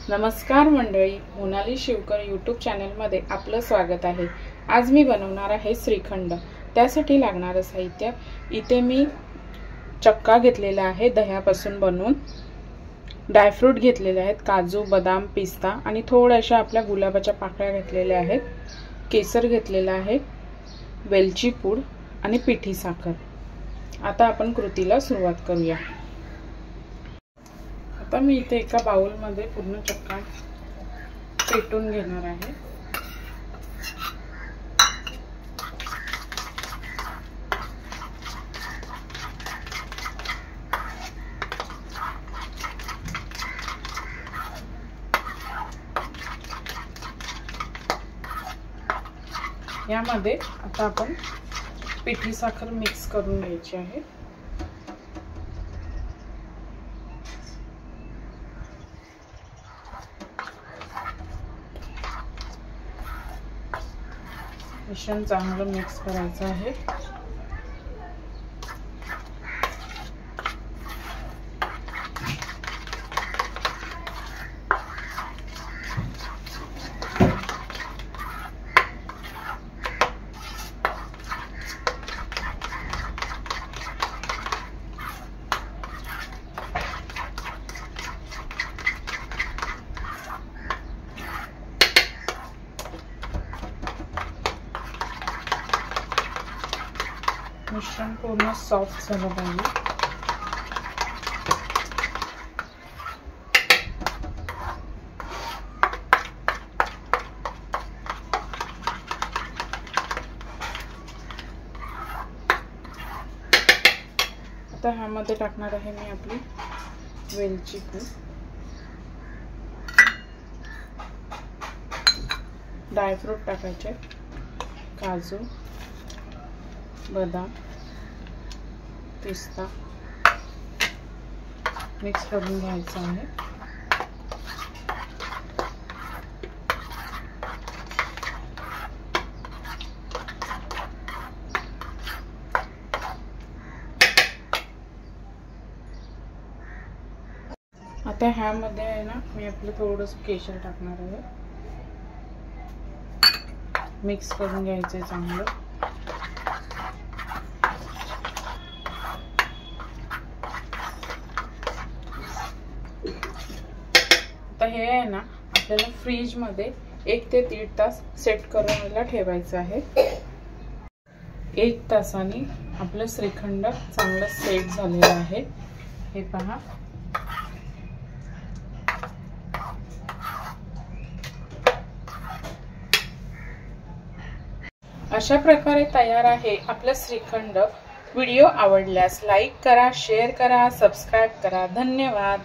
नमस्कार मंडळी, मोनाली शिवकर यूट्यूब चॅनलमध्ये आपलं स्वागत आहे। आज मी बनवणार आहे श्रीखंड। त्यासाठी लागणारे साहित्य इथे मी चक्का घेतलेला आहे दह्यापासून बनवून, ड्रायफ्रूट घेतलेले आहेत, काजू, बदाम, पिस्ता आणि थोड्याशा आपल्या गुलाबाच्या पाकळ्या घेतलेल्या आहेत, केसर घेतलेला आहे, वेलची पूड आणि पिठी साखर। आता आपण कृतीला सुरुवात करूया। आता मी इथे एका बाउल मध्ये पूर्ण चक्का पेटून घेणार आहे। यामध्ये आता आपण पिठी साखर मिक्स करून घ्यायची आहे। मिश्रण चांगलं मिक्स करायचं आहे। मिश्रण पूर्ण सॉफ्ट झालं पाहिजे। आता ह्यामध्ये टाकणार आहे मी आपली वेलची पूड, ड्रायफ्रूट टाकायचे, काजू, बदाम, पिस्ता मिक्स करून घ्यायचा आहे। आता ह्यामध्ये आहे ना मी आपलं थोडंसं केशर टाकणार आहे, मिक्स करून घ्यायचं आहे चांगलं। आता हे आहे ना आपल्याला फ्रीज मध्ये 1 ते 1.5 तास सेट करायला ठेवायचं आहे। 1 तासाने आपलं श्रीखंड चांगलं सेट झालेलं आहे, हे पहा। अशा प्रकारे तयार आहे आपलं श्रीखंड। व्हिडिओ आवडल्यास लाईक करा, शेअर करा, सबस्क्राइब करा। धन्यवाद।